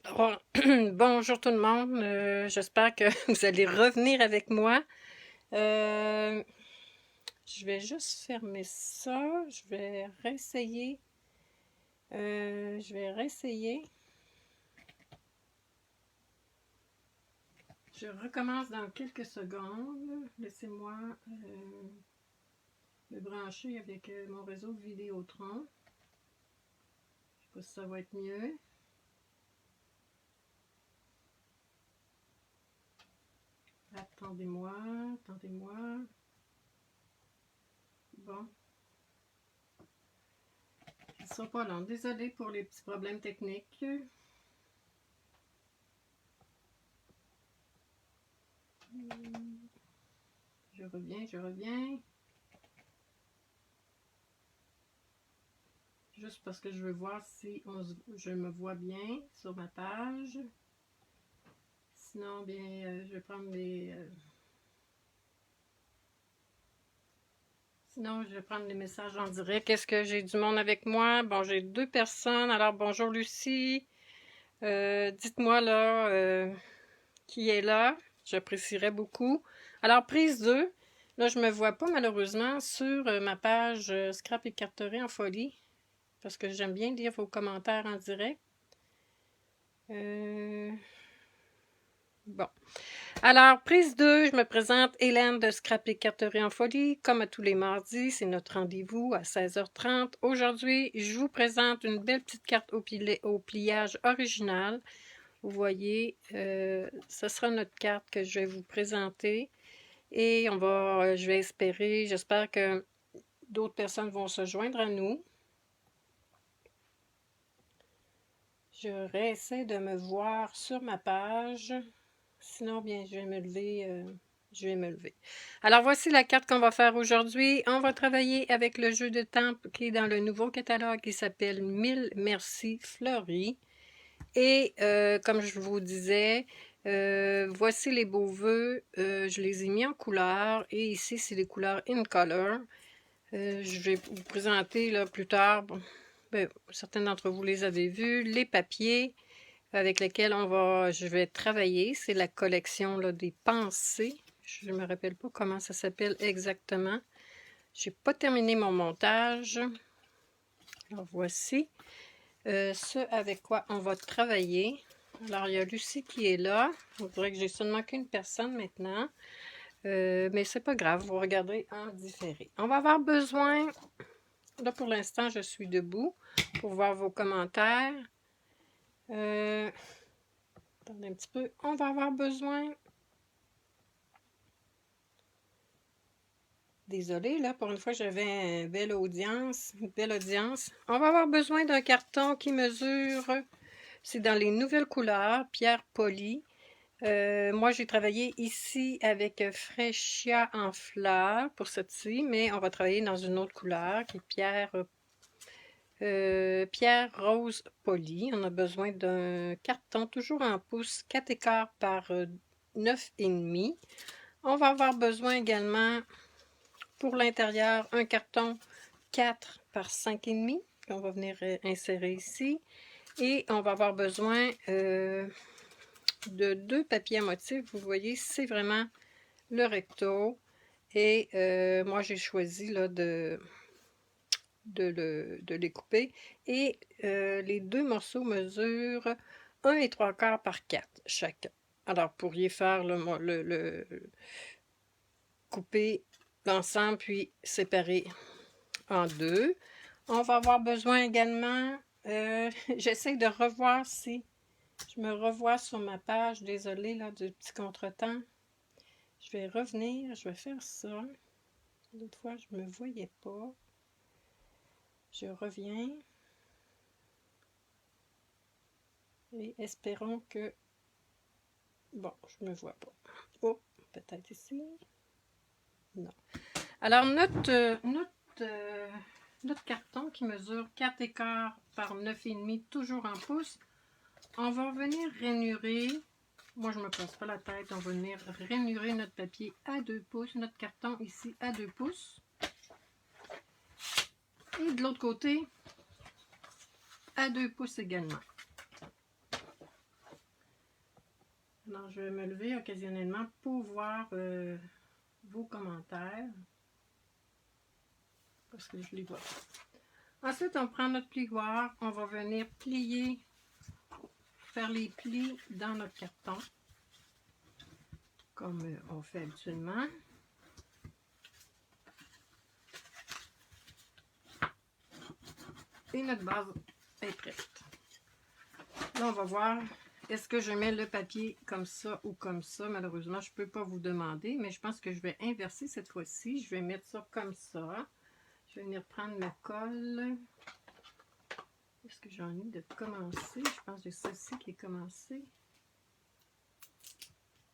Alors, bonjour tout le monde, j'espère que vous allez revenir avec moi. Euh, je vais juste fermer ça, je vais réessayer. Je vais réessayer. Je recommence dans quelques secondes. Laissez-moi me brancher avec mon réseau Vidéotron. Je sais pas si ça va être mieux. Attendez-moi, attendez-moi. Bon, ça sera pas long. Désolée pour les petits problèmes techniques. Je reviens, je reviens. Juste parce que je veux voir si je me vois bien sur ma page. Sinon, bien, je vais prendre sinon, je vais prendre les messages en direct. Est-ce que j'ai du monde avec moi? Bon, j'ai 2 personnes. Alors, bonjour Lucie. Dites-moi là qui est là. J'apprécierais beaucoup. Alors, prise 2. Là, je me vois pas malheureusement sur ma page Scrap et Carterie en folie. Parce que j'aime bien lire vos commentaires en direct. Bon. Alors, prise 2, je me présente Hélène de Scrap et Carterie en folie. Comme à tous les mardis, c'est notre rendez-vous à 16h30. Aujourd'hui, je vous présente une belle petite carte au pliage original. Vous voyez, ce sera notre carte que je vais vous présenter. Et je vais espérer, j'espère que d'autres personnes vont se joindre à nous. Je réessaie de me voir sur ma page. Sinon, bien, je vais me lever. Alors, voici la carte qu'on va faire aujourd'hui. On va travailler avec le jeu de temple qui est dans le nouveau catalogue qui s'appelle 1000 Merci Fleury. Et comme je vous disais, voici les beaux vœux. Je les ai mis en couleur. Et ici, c'est les couleurs in color. Je vais vous présenter là, plus tard. Bon, ben, certains d'entre vous les avez vus. Les papiers avec lesquels je vais travailler. C'est la collection là, des pensées. Je ne me rappelle pas comment ça s'appelle exactement. Je n'ai pas terminé mon montage. Alors voici ce avec quoi on va travailler. Alors il y a Lucie qui est là. On dirait que j'ai seulement qu'une personne maintenant. Mais c'est pas grave, vous regardez en différé. On va avoir besoin, là pour l'instant je suis debout pour voir vos commentaires. Attendez un petit peu. On va avoir besoin. Désolée, là, pour une fois, j'avais une belle audience. On va avoir besoin d'un carton qui mesure. C'est dans les nouvelles couleurs, pierre polie. Moi, j'ai travaillé ici avec Freschia en fleurs pour celle-ci, mais on va travailler dans une autre couleur qui est pierre rose polie. On a besoin d'un carton toujours en pouces, 4 écarts par 9,5. On va avoir besoin également pour l'intérieur un carton 4 par 5,5 qu'on va venir insérer ici. Et on va avoir besoin de 2 papiers à motif. Vous voyez, c'est vraiment le recto. Et moi, j'ai choisi là, de les couper. Et les 2 morceaux mesurent 1,75 par 4 chacun. Alors, vous pourriez faire le couper l'ensemble, puis séparer en 2. On va avoir besoin également, j'essaie de revoir si je me revois sur ma page, désolée là du petit contretemps. Je vais revenir, je vais faire ça. L'autre fois, je ne me voyais pas. Je reviens. Et espérons que... Bon, je ne me vois pas. Oh, peut-être ici. Non. Alors, notre carton qui mesure 4 écarts par 9,5, toujours en pouces, on va venir rainurer. Moi, je ne me casse pas la tête. On va venir rainurer notre papier à 2 pouces. Notre carton ici à 2 pouces. Et de l'autre côté, à 2 pouces également. Alors, je vais me lever occasionnellement pour voir vos commentaires. Parce que je les vois pas. Ensuite, on prend notre plioir. On va venir plier, faire les plis dans notre carton. Comme on fait habituellement. Et notre base est prête. Là, on va voir, est-ce que je mets le papier comme ça ou comme ça? Malheureusement, je ne peux pas vous demander, mais je pense que je vais inverser cette fois-ci. Je vais mettre ça comme ça. Je vais venir prendre ma colle. Est-ce que j'en ai de commencer? Je pense que j'ai celle-ci qui est commencée.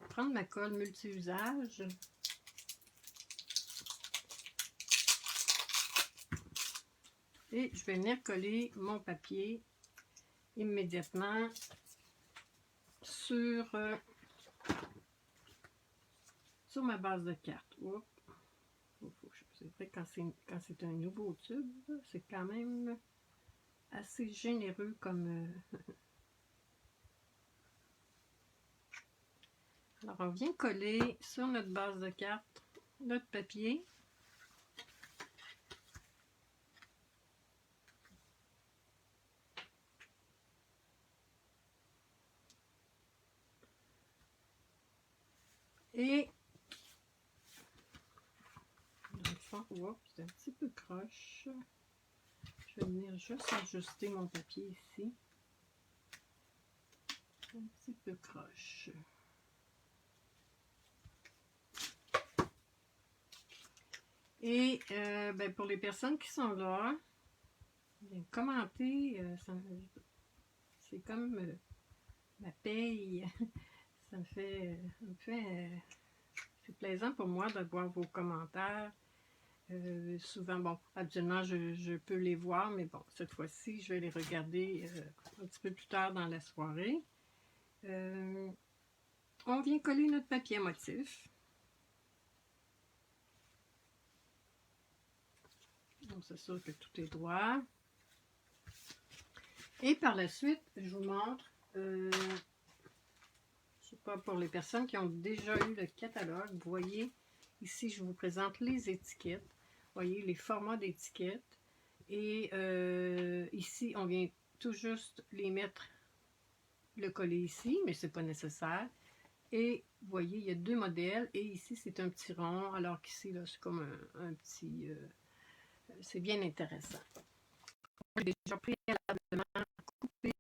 Prendre ma colle multi-usage. Et je vais venir coller mon papier immédiatement sur ma base de carte. C'est vrai que quand c'est un nouveau tube, c'est quand même assez généreux comme... Alors, on vient coller sur notre base de carte notre papier. Et dans le fond, c'est un petit peu croche. Je vais venir juste ajuster mon papier ici. Un petit peu croche. Et ben pour les personnes qui sont là, bien, commentez. C'est comme ma paye. Ça me fait c'est plaisant pour moi de voir vos commentaires. Souvent, bon, habituellement, je peux les voir, mais bon, cette fois-ci, je vais les regarder un petit peu plus tard dans la soirée. On vient coller notre papier à motif. Donc, c'est sûr que tout est droit. Et par la suite, je vous montre, je sais pas, pour les personnes qui ont déjà eu le catalogue, vous voyez, ici, je vous présente les étiquettes. Vous voyez, les formats d'étiquettes. Et ici, on vient tout juste les mettre, le coller ici, mais c'est pas nécessaire. Et vous voyez, il y a deux modèles. Et ici, c'est un petit rond, alors qu'ici, là, c'est comme un petit... c'est bien intéressant. J'ai déjà préalablement coupé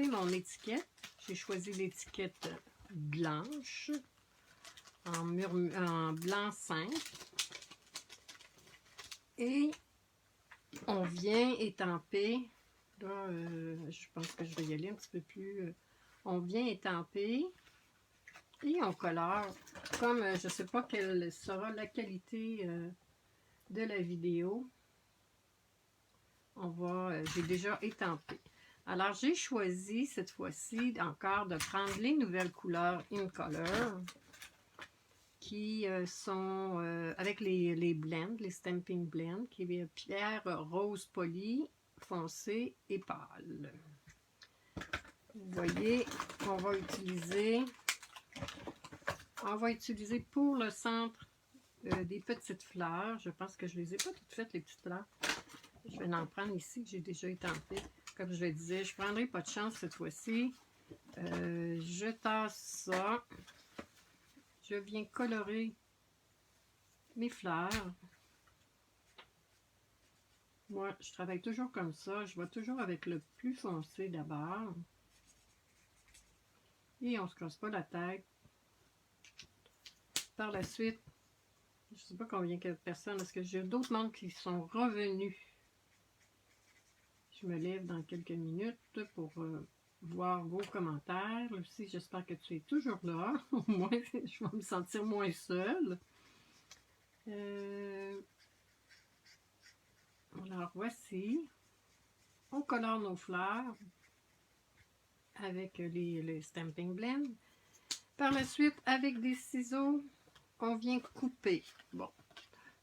mon étiquette. J'ai choisi l'étiquette blanche, en blanc simple. Et on vient étamper. Là, je pense que je vais y aller un petit peu plus. On vient étamper et on colore. Comme je ne sais pas quelle sera la qualité de la vidéo, j'ai déjà étampé. Alors, j'ai choisi cette fois-ci encore de prendre les nouvelles couleurs In Color qui sont avec les blends, les Stamping Blends, qui est pierre rose polie, foncé et pâle. Vous voyez, on va utiliser pour le centre des petites fleurs. Je pense que je ne les ai pas toutes faites, les petites fleurs. Je vais en prendre ici, que j'ai déjà étampé. Comme je le disais, je ne prendrai pas de chance cette fois-ci. Je tasse ça. Je viens colorer mes fleurs. Moi, je travaille toujours comme ça. Je vais toujours avec le plus foncé d'abord. Et on ne se casse pas la tête. Par la suite, je ne sais pas combien de personnes, est-ce que j'ai d'autres membres qui sont revenus. Je me lève dans quelques minutes pour voir vos commentaires. Lucie, j'espère que tu es toujours là. Au moins, je vais me sentir moins seule. Alors, voici. On colore nos fleurs avec les Stamping Blends. Par la suite, avec des ciseaux, on vient couper. Bon,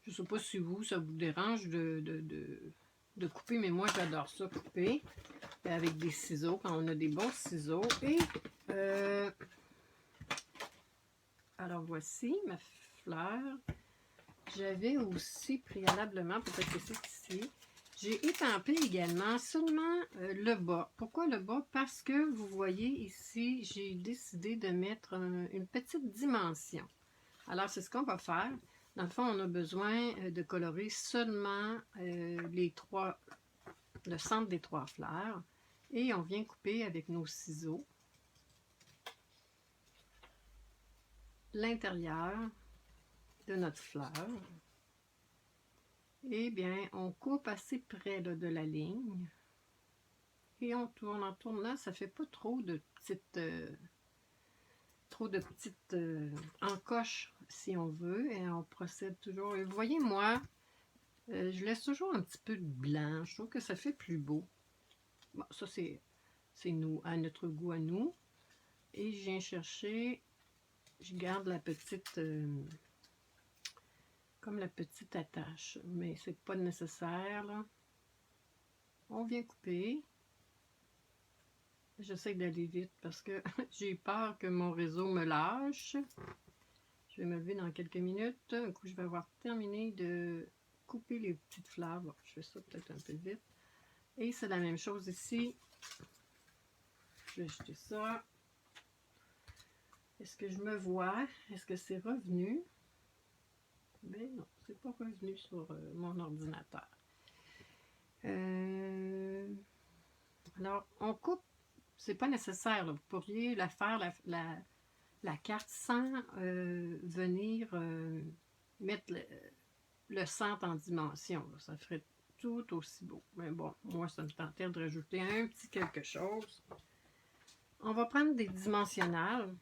je ne sais pas si ça vous dérange de couper, mais moi, j'adore ça, couper. avec des ciseaux, quand on a des bons ciseaux. Et alors voici ma fleur. J'avais aussi préalablement, peut-être que c'est ici, j'ai étampé également seulement le bas. Pourquoi le bas? Parce que vous voyez ici, j'ai décidé de mettre une petite dimension. Alors, c'est ce qu'on va faire. Dans le fond, on a besoin de colorer seulement le centre des 3 fleurs. Et on vient couper avec nos ciseaux l'intérieur de notre fleur. Eh bien, on coupe assez près là, de la ligne. Et on tourne. En tournant, ça fait pas trop de petites encoches, si on veut. Et on procède toujours. Et vous voyez, moi, je laisse toujours un petit peu de blanc. Je trouve que ça fait plus beau. Bon, ça, c'est nous, à notre goût à nous. Et je viens chercher, je garde la petite... comme la petite attache, mais c'est pas nécessaire là. On vient couper. J'essaie d'aller vite parce que j'ai peur que mon réseau me lâche. Je vais me lever dans quelques minutes. Un coup, je vais avoir terminé de couper les petites fleurs. Bon, je fais ça peut-être un peu vite. Et c'est la même chose ici. Je vais jeter ça. Est-ce que je me vois? Est-ce que c'est revenu? Ben non, c'est pas revenu sur mon ordinateur. Alors, on coupe, c'est pas nécessaire. Là. Vous pourriez la faire, la carte, sans venir mettre le centre en dimension. Là. Ça ferait tout aussi beau. Mais bon, moi, ça me tentait de rajouter un petit quelque chose. On va prendre des dimensionnels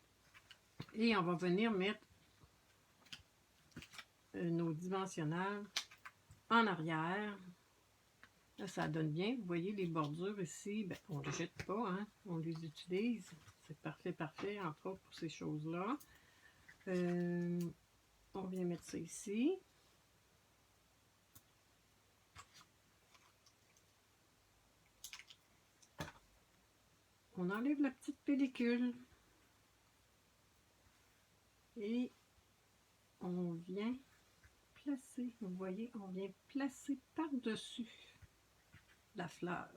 et on va venir mettre nos dimensionnels en arrière. Là, ça donne bien. Vous voyez les bordures ici, ben, on ne les jette pas, hein? On les utilise. C'est parfait, parfait, entre autres pour ces choses-là. On vient mettre ça ici. On enlève la petite pellicule. Et on vient placer, vous voyez, on vient placer par-dessus la fleur.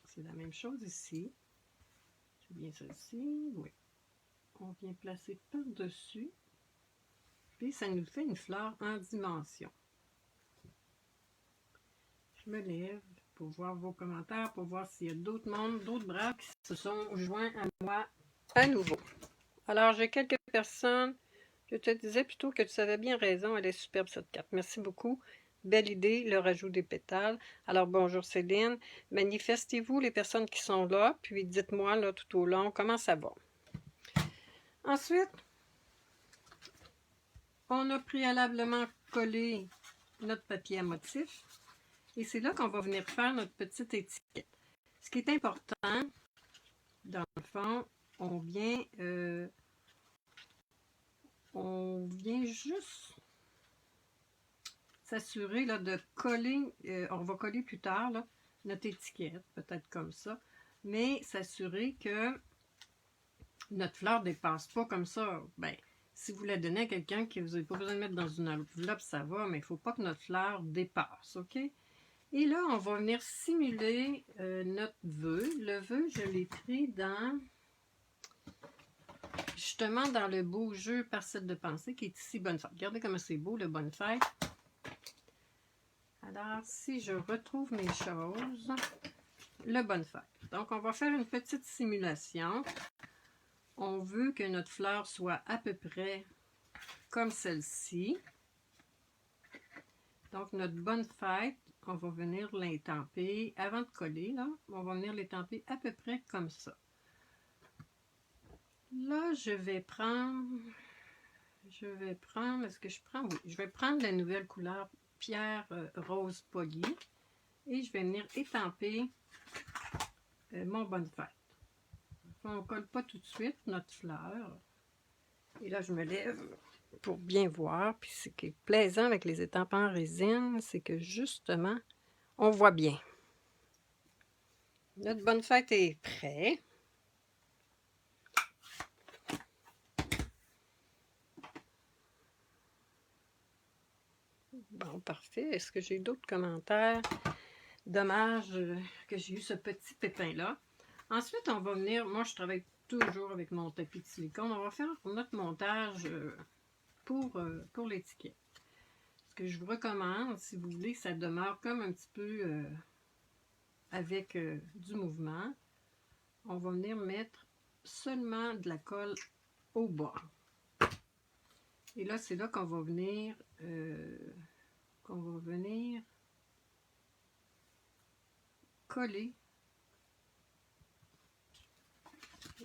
C'est la même chose ici. C'est bien celle-ci, oui. On vient placer par-dessus. Puis ça nous fait une fleur en dimension. Je me lève pour voir vos commentaires, pour voir s'il y a d'autres mondes, d'autres braves qui se sont joints à moi à nouveau. Alors, j'ai quelques personnes. Je te disais plutôt que tu avais bien raison. Elle est superbe, cette carte. Merci beaucoup. Belle idée, le rajout des pétales. Alors, bonjour Céline. Manifestez-vous, les personnes qui sont là, puis dites-moi là tout au long comment ça va. Ensuite, on a préalablement collé notre papier à motif. Et c'est là qu'on va venir faire notre petite étiquette. Ce qui est important, dans le fond, on vient juste s'assurer de coller, on va coller plus tard là, notre étiquette, peut-être comme ça, mais s'assurer que notre fleur ne dépasse pas comme ça. Ben, si vous la donnez à quelqu'un que vous n'avez pas besoin de mettre dans une enveloppe, ça va, mais il ne faut pas que notre fleur dépasse, ok? Et là, on va venir simuler notre vœu. Le vœu, je l'ai pris justement dans le beau jeu Parcelle de pensée qui est ici, Bonne Fête. Regardez comme c'est beau, le Bonne Fête. Alors, si je retrouve mes choses, le Bonne Fête. Donc, on va faire une petite simulation. On veut que notre fleur soit à peu près comme celle-ci. Donc, notre Bonne Fête, on va venir l'étamper, avant de coller, là, on va venir l'étamper à peu près comme ça. Là, je vais prendre, est-ce que je prends? Oui, je vais prendre la nouvelle couleur Pierre Rose Poli et je vais venir étamper mon Bonne Fête. On ne colle pas tout de suite notre fleur. Et là, je me lève pour bien voir. Puis ce qui est plaisant avec les étampes en résine, c'est que justement, on voit bien. Notre bonne fête est prêt. Bon, parfait. Est-ce que j'ai d'autres commentaires? Dommage que j'ai eu ce petit pépin-là. Ensuite, on va venir... Moi, je travaille toujours avec mon tapis de silicone. On va faire notre montage pour l'étiquette. Ce que je vous recommande, si vous voulez, ça demeure comme un petit peu avec du mouvement. On va venir mettre seulement de la colle au bas. Et là, c'est là qu'on va venir coller.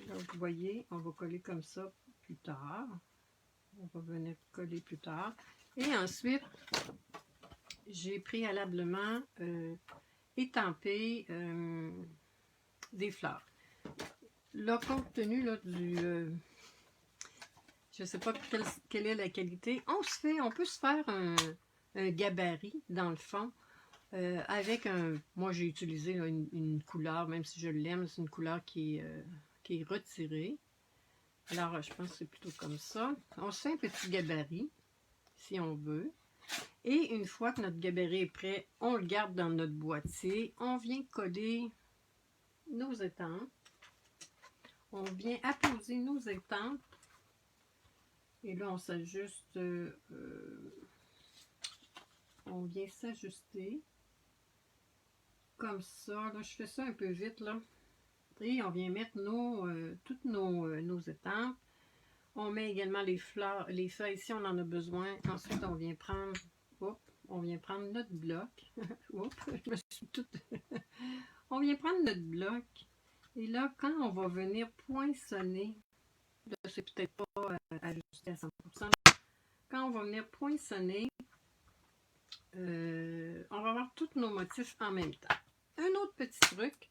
Là, vous voyez, on va coller comme ça plus tard. On va venir coller plus tard. Et ensuite, j'ai préalablement étampé des fleurs. Là, compte tenu là, je ne sais pas quelle est la qualité, on peut se faire un gabarit dans le fond avec moi j'ai utilisé là, une couleur, même si je l'aime, c'est une couleur qui est retirée. Alors, je pense que c'est plutôt comme ça. On se fait un petit gabarit, si on veut. Et une fois que notre gabarit est prêt, on le garde dans notre boîtier. On vient coller nos étampes. On vient apposer nos étampes. Et là, on s'ajuste. On vient s'ajuster. Comme ça. Là, je fais ça un peu vite, là. Et on vient mettre toutes nos étampes. On met également les fleurs, les feuilles si on en a besoin. Ensuite, on vient prendre notre bloc. Oups, je me suis toute... On vient prendre notre bloc. Et là, quand on va venir poinçonner, là, c'est peut-être pas ajusté à 100%. Quand on va venir poinçonner, on va avoir tous nos motifs en même temps. Un autre petit truc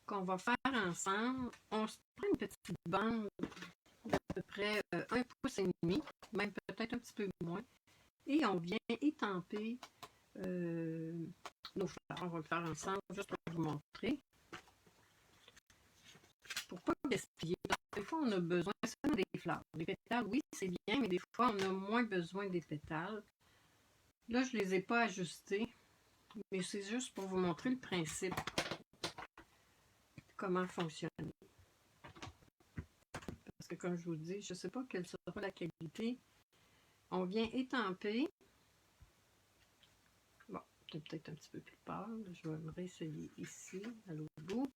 qu'on va faire ensemble, on se prend une petite bande d'à peu près 1,5 pouce, même peut-être un petit peu moins, et on vient étamper nos fleurs. On va le faire ensemble juste pour vous montrer. Pour pas gaspiller. Des fois, on a besoin seulement des fleurs. Les pétales, oui, c'est bien, mais des fois, on a moins besoin des pétales. Là, je ne les ai pas ajustés, mais c'est juste pour vous montrer le principe. Comment fonctionner. Parce que comme je vous dis, je ne sais pas quelle sera la qualité. On vient étamper. Bon, c'est peut-être un petit peu plus pâle. Je vais me réessayer ici, à l'autre bout.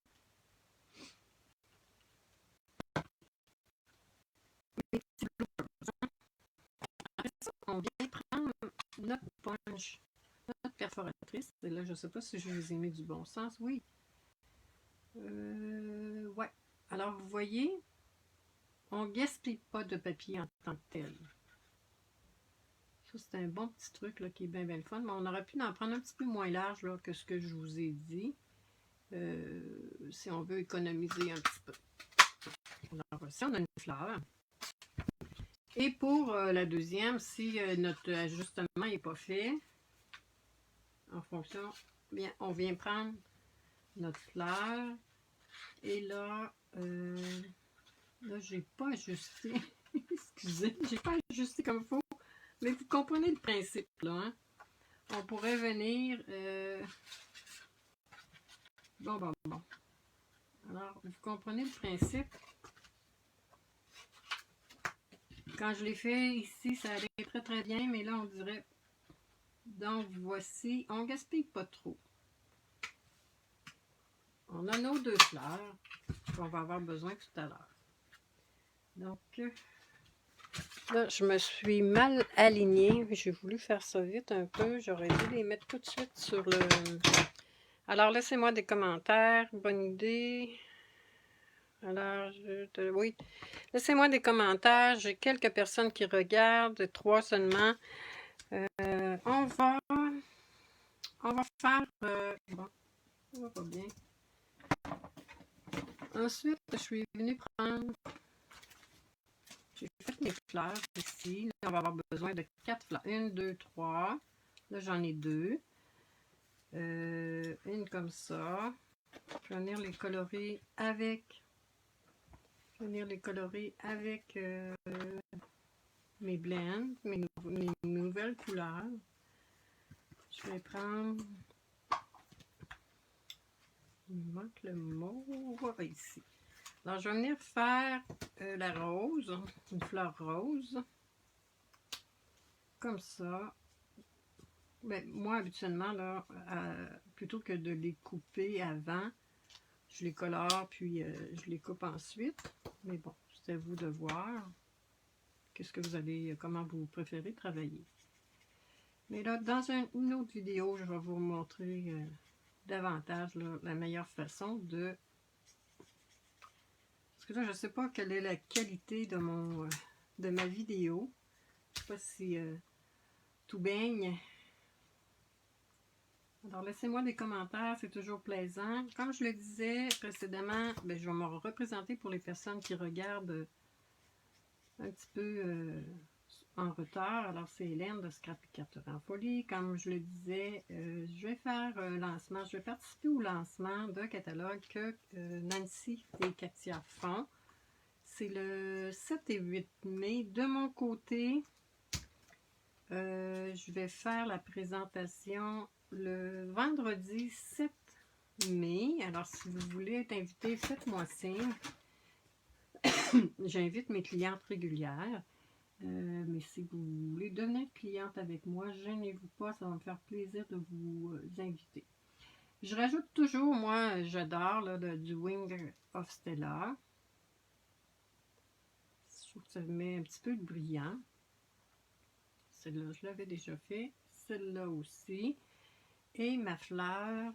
Après ça, on vient prendre notre punch, notre perforatrice. Et là, je ne sais pas si je vous ai mis du bon sens. Oui. Ouais. Alors, vous voyez, on ne gaspille pas de papier en tant que tel. Ça, c'est un bon petit truc là, qui est bien, bien le fun. Mais on aurait pu en prendre un petit peu moins large là, que ce que je vous ai dit. Si on veut économiser un petit peu. Alors, voici, on a une fleur. Et pour la deuxième, si notre ajustement n'est pas fait, en fonction, bien, on vient prendre notre fleur. Et là, j'ai pas ajusté. Excusez, j'ai pas ajusté comme il faut. Mais vous comprenez le principe, là. Hein? On pourrait venir... Bon. Alors, vous comprenez le principe. Quand je l'ai fait ici, ça allait très très bien, mais là, on dirait... Donc, voici, on gaspille pas trop. On a nos deux fleurs qu'on va avoir besoin tout à l'heure. Donc, là, je me suis mal alignée. J'ai voulu faire ça vite un peu. J'aurais dû les mettre tout de suite sur le... Alors, laissez-moi des commentaires. Bonne idée. Alors, oui. Laissez-moi des commentaires. J'ai quelques personnes qui regardent. 3 seulement. On va faire... bon, ça va pas bien. Ensuite, je suis venue prendre... J'ai fait mes fleurs ici. Là, on va avoir besoin de 4 fleurs. 1, 2, 3. Là, j'en ai 2. Une comme ça. Je vais venir les colorer avec, mes blends, mes nouvelles couleurs. Je vais prendre, il me manque le mot, voilà ici. Alors, je vais venir faire la rose, une fleur rose, comme ça. Ben, moi, habituellement, là, plutôt que de les couper avant, je les colore, puis je les coupe ensuite. Mais bon, c'est à vous de voir qu'est-ce que vous allez, comment vous préférez travailler. Mais là, dans une autre vidéo, je vais vous montrer davantage là, la meilleure façon de... Parce que là, je ne sais pas quelle est la qualité de de ma vidéo. Je ne sais pas si tout baigne. Alors, laissez-moi des commentaires, c'est toujours plaisant. Comme je le disais précédemment, ben, je vais me représenter pour les personnes qui regardent un petit peu en retard. Alors, c'est Hélène de Scrapicarte en folie. Comme je le disais, je vais faire un lancement, je vais participer au lancement d'un catalogue que Nancy et Katia font. C'est le 7 et 8 mai. De mon côté, je vais faire la présentation le vendredi 7 mai. Alors, si vous voulez être invité, faites-moi signe. J'invite mes clientes régulières. Mais si vous voulez devenir cliente avec moi, gênez-vous pas, ça va me faire plaisir de vous inviter. Je rajoute toujours, moi, j'adore du Wing of Stella. Je trouve que ça met un petit peu de brillant. Celle-là, je l'avais déjà fait. Celle-là aussi. Et ma fleur,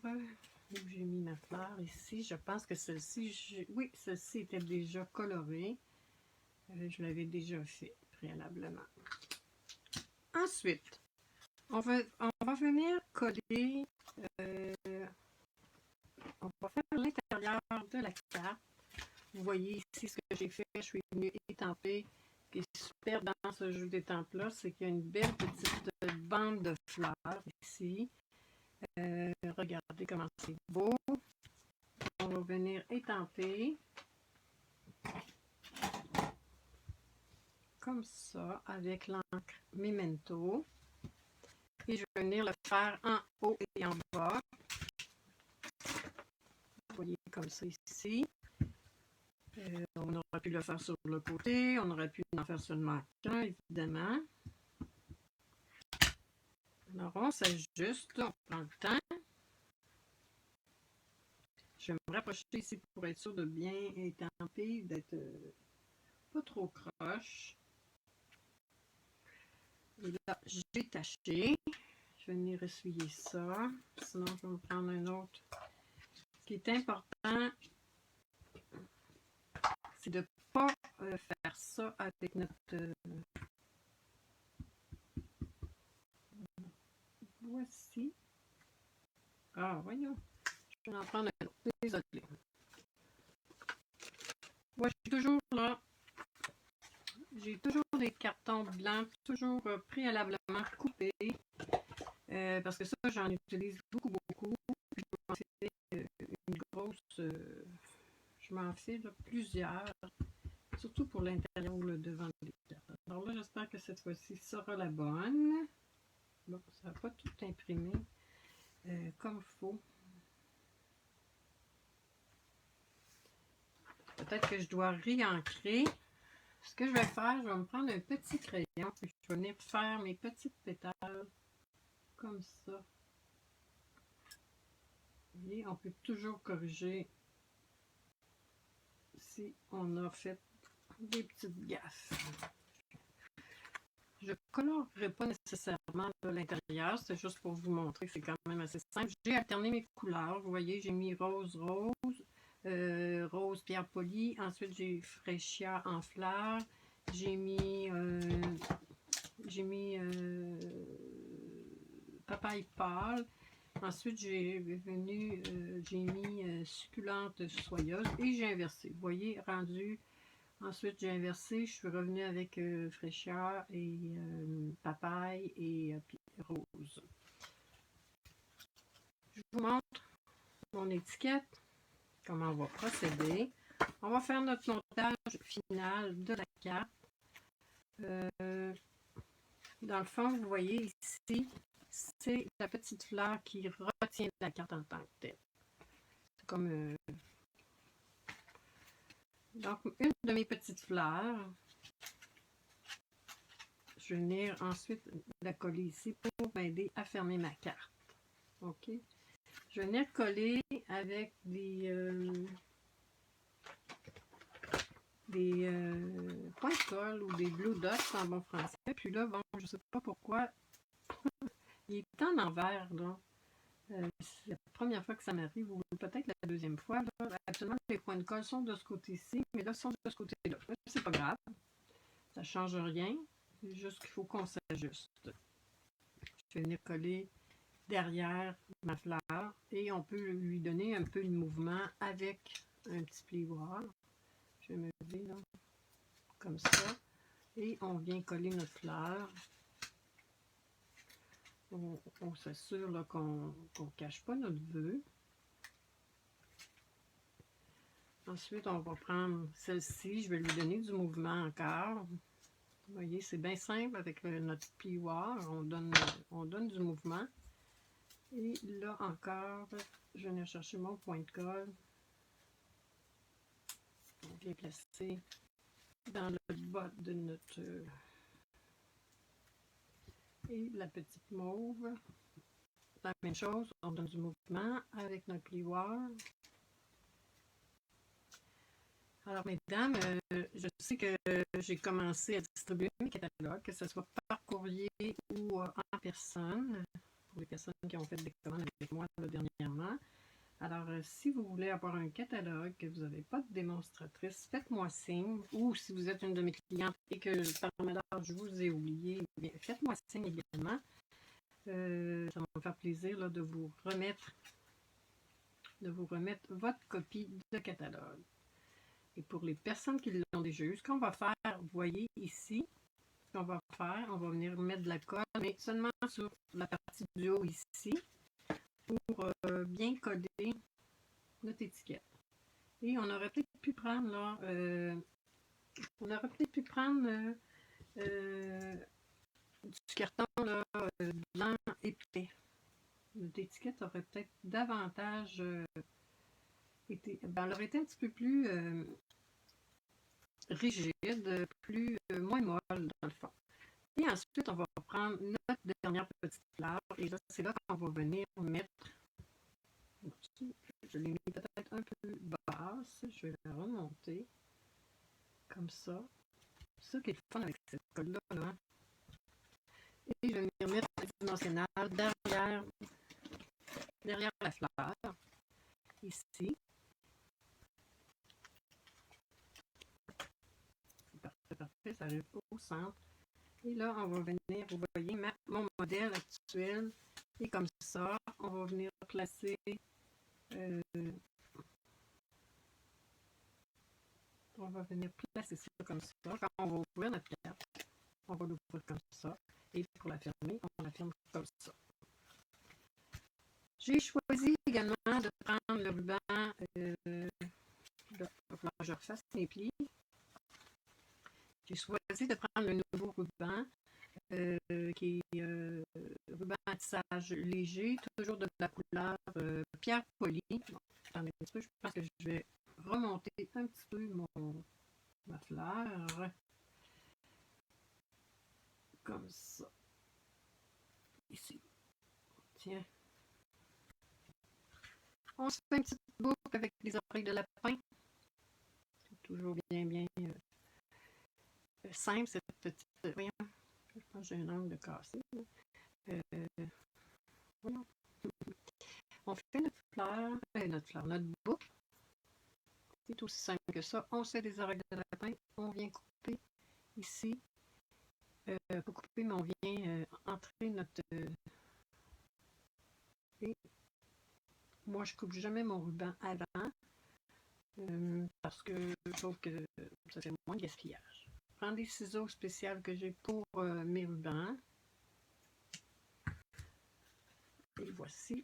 où j'ai mis ma fleur ici, je pense que celle-ci, oui, celle-ci était déjà colorée. Je l'avais déjà fait préalablement. Ensuite, on va venir coller, on va faire l'intérieur de la carte. Vous voyez ici ce que j'ai fait, je suis venue étamper. Ce qui est super dans ce jeu d'étampe-là, c'est qu'il y a une belle petite bande de fleurs ici. Regardez comment c'est beau. On va venir étamper comme ça avec l'encre Memento. Et je vais venir le faire en haut et en bas. Vous voyez comme ça ici. On aurait pu le faire sur le côté, on aurait pu en faire seulement qu'un, évidemment. Alors, on s'ajuste, on prend le temps. Je vais me rapprocher ici pour être sûr de bien étamper, d'être pas trop croche. Et là, j'ai taché. Je vais venir essuyer ça. Sinon, je vais me prendre un autre. Ce qui est important, c'est de ne pas faire ça avec notre... voici. Ah, voyons. Je vais en prendre un autre. Désolée. Moi, je suis toujours là. J'ai toujours des cartons blancs, toujours préalablement coupés. Parce que ça, j'en utilise beaucoup. Je m'en fais une grosse... je m'en fais là, plusieurs. Surtout pour l'intérieur ou le devant des cartes. Alors là, j'espère que cette fois-ci sera la bonne. Bon, ça n'a pas tout imprimé comme il faut. Peut-être que je dois réancrer. Ce que je vais faire, je vais me prendre un petit crayon et je vais venir faire mes petites pétales comme ça. Vous voyez, on peut toujours corriger si on a fait des petites gaffes. Je ne colorerai pas nécessairement l'intérieur, c'est juste pour vous montrer que c'est quand même assez simple. J'ai alterné mes couleurs, vous voyez, j'ai mis rose, rose pierre polie, ensuite j'ai Freesia en fleurs, j'ai mis papaye pâle, ensuite j'ai mis succulente soyeuse et j'ai inversé. Vous voyez, rendu. Ensuite, j'ai inversé, je suis revenue avec fraîcheur et papaye et rose. Je vous montre mon étiquette. comment on va procéder. On va faire notre montage final de la carte. Dans le fond, vous voyez ici, c'est la petite fleur qui retient la carte en tant que telle. C'est comme... Donc, une de mes petites fleurs, je vais venir ensuite la coller ici pour m'aider à fermer ma carte. OK? Je vais venir coller avec des points de colle ou des blue dots en bon français. Puis là, bon, je ne sais pas pourquoi, il est en envers, là. C'est la première fois que ça m'arrive, ou peut-être la deuxième fois. Là. Absolument, les points de colle sont de ce côté-ci, mais là, ils sont de ce côté-là. C'est pas grave. Ça ne change rien. C'est juste qu'il faut qu'on s'ajuste. Je vais venir coller derrière ma fleur et on peut lui donner un peu de mouvement avec un petit plioir. Je vais me lever là, comme ça. Et on vient coller notre fleur. On s'assure qu'on ne cache pas notre vœu. Ensuite, on va prendre celle-ci. Je vais lui donner du mouvement encore. Vous voyez, c'est bien simple avec notre plioir. On donne du mouvement. Et là encore, je vais venir chercher mon point de colle. On vient placer dans le bas de notre... et la petite mauve. La même chose, on donne du mouvement avec notre plioir. Alors, mesdames, je sais que j'ai commencé à distribuer mes catalogues, que ce soit par courrier ou en personne, pour les personnes qui ont fait des commandes avec moi dernièrement. Alors, si vous voulez avoir un catalogue, que vous n'avez pas de démonstratrice, faites-moi signe. Ou si vous êtes une de mes clientes et que par malheur je vous ai oublié, faites-moi signe également. Ça va me faire plaisir là, de vous remettre votre copie de catalogue. Et pour les personnes qui l'ont déjà eu, ce qu'on va faire, vous voyez ici, ce qu'on va faire, on va venir mettre de la colle, mais seulement sur la partie du haut ici, pour bien coller notre étiquette. Et on aurait peut-être pu prendre là, du carton là, blanc épais. Notre étiquette aurait peut-être davantage été, ben, elle aurait été un petit peu plus rigide, moins molle dans le fond. Et ensuite, on va prendre notre dernière petite fleur. Et là, c'est là qu'on va venir mettre. Je l'ai mis peut-être un peu basse. Je vais la remonter. Comme ça. C'est ça qui est le fun avec cette colle-là. Là. Et je vais venir mettre la dimensionnelle derrière la fleur. Ici. Parfait, parfait. Ça arrive au centre. Et là, on va venir, vous voyez, mon modèle actuel. Et comme ça, on va venir placer ça comme ça. Quand on va ouvrir notre carte, on va l'ouvrir comme ça. Et pour la fermer, on la ferme comme ça. J'ai choisi également de prendre le ruban, je refasse mes plis. J'ai choisi de prendre le nouveau ruban, qui est ruban à tissage léger, toujours de la couleur pierre polie. Bon, attendez un petit peu, je pense que je vais remonter un petit peu ma fleur. Comme ça. Ici. Tiens. On se fait une petite boucle avec les oreilles de lapin. C'est toujours bien simple cette petite... voyons, je pense que j'ai un angle de cassé. Voyons. On fait notre boucle. C'est aussi simple que ça. On fait des oreilles de lapin. On vient couper ici. Pour couper, mais on vient entrer notre... et moi, je coupe jamais mon ruban avant. Parce que je trouve que ça fait moins de gaspillage. Je prends des ciseaux spéciaux que j'ai pour mes rubans. Et voici.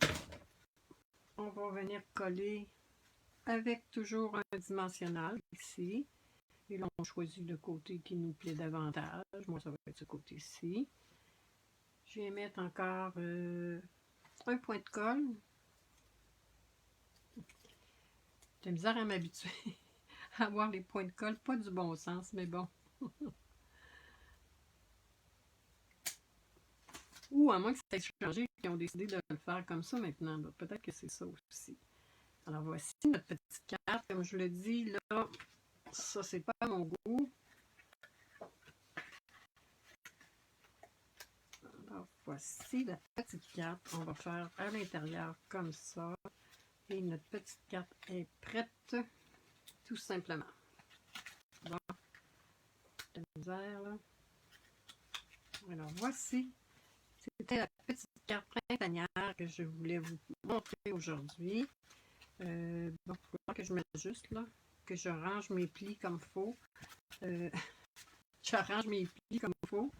On va venir coller avec toujours un dimensionnel ici. Et là, on choisit le côté qui nous plaît davantage. Moi, ça va être ce côté-ci. Je vais mettre encore un point de colle. J'ai misère à m'habituer à avoir les points de colle. Pas du bon sens, mais bon. Ou à moins que ça ait changé, qu'ils ont décidé de le faire comme ça maintenant. Peut-être que c'est ça aussi. Alors voici notre petite carte. Comme je le dis, là, ça c'est pas à mon goût. Alors voici la petite carte. On va faire à l'intérieur comme ça. Et notre petite carte est prête, tout simplement. Bon, la misère là. Alors voici. C'était la petite carte printanière que je voulais vous montrer aujourd'hui. Bon, il faut que je m'ajuste là, que je range mes plis comme il faut. J'arrange mes plis comme il faut.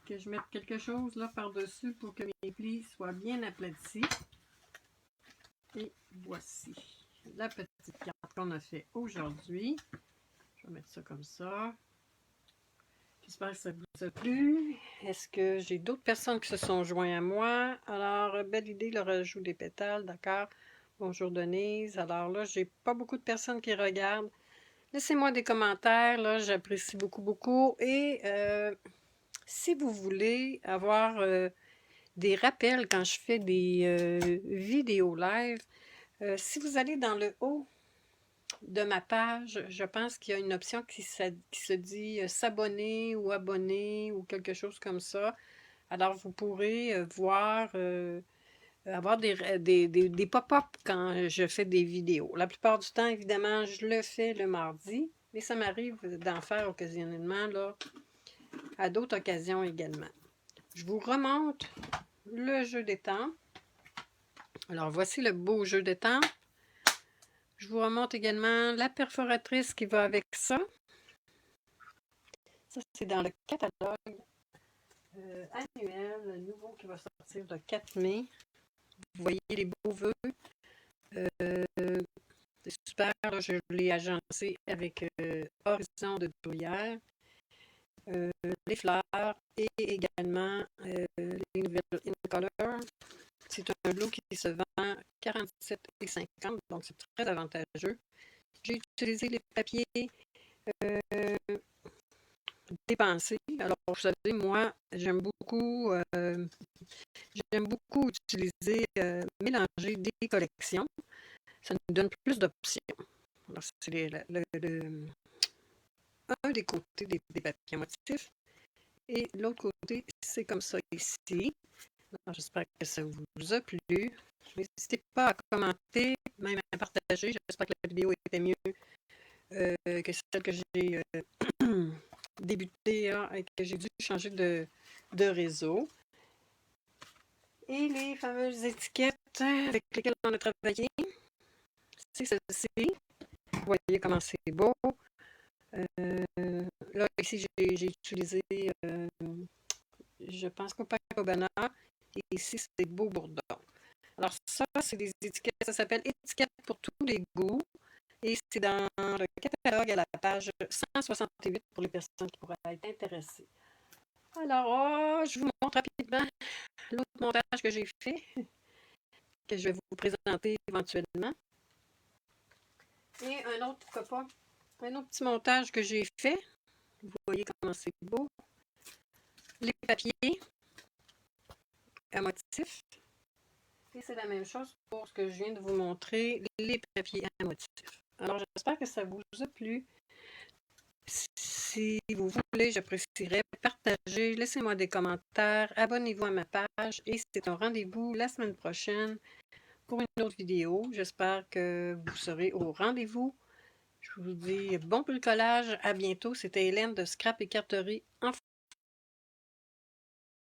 Que je mette quelque chose là par-dessus pour que mes plis soient bien aplatis. Et voici la petite carte qu'on a fait aujourd'hui. Je vais mettre ça comme ça. J'espère que ça vous a plu. Est-ce que j'ai d'autres personnes qui se sont joints à moi? Alors, belle idée, le rajout des pétales, d'accord. Bonjour Denise. Alors là, j'ai pas beaucoup de personnes qui regardent. Laissez-moi des commentaires, là, j'apprécie beaucoup, beaucoup. Et si vous voulez avoir des rappels quand je fais des vidéos live, si vous allez dans le haut de ma page, je pense qu'il y a une option qui se dit s'abonner ou abonner ou quelque chose comme ça. Alors, vous pourrez voir, avoir des pop-up quand je fais des vidéos. La plupart du temps, évidemment, je le fais le mardi, mais ça m'arrive d'en faire occasionnellement là, à d'autres occasions également. Je vous remonte le jeu des temps. Alors, voici le beau jeu des temps. Je vous remonte également la perforatrice qui va avec ça. Ça, c'est dans le catalogue annuel nouveau qui va sortir le 4 mai. Vous voyez les beaux vœux. C'est super. Là, je l'ai agencé avec Horizon de Bruyère, les fleurs et également les nouvelles In Color. C'est un lot qui se vend 47,50 $, donc c'est très avantageux. J'ai utilisé les papiers dépensés. Alors, vous savez, moi, j'aime beaucoup utiliser, mélanger des collections. Ça nous donne plus d'options. Alors, c'est un des côtés des papiers motifs. Et l'autre côté, c'est comme ça ici. J'espère que ça vous a plu. N'hésitez pas à commenter, même à partager. J'espère que la vidéo était mieux que celle que j'ai débutée et que j'ai dû changer de réseau. Et les fameuses étiquettes avec lesquelles on a travaillé, c'est celle-ci. Vous voyez comment c'est beau. Là, ici, j'ai utilisé, je pense, Copacabana. Et ici, c'est Beau Bourdon. Alors ça, c'est des étiquettes, ça s'appelle Étiquettes pour tous les goûts. Et c'est dans le catalogue à la page 168 pour les personnes qui pourraient être intéressées. Alors, je vous montre rapidement l'autre montage que j'ai fait, que je vais vous présenter éventuellement. Et un autre, pourquoi pas, un autre petit montage que j'ai fait. Vous voyez comment c'est beau. Les papiers à motifs. Et c'est la même chose pour ce que je viens de vous montrer, les papiers à motifs. Alors, j'espère que ça vous a plu. Si vous voulez, j'apprécierais partager. Laissez-moi des commentaires. Abonnez-vous à ma page. Et c'est un rendez-vous la semaine prochaine pour une autre vidéo. J'espère que vous serez au rendez-vous. Je vous dis bon bricolage. À bientôt. C'était Hélène de Scrap et Carterie en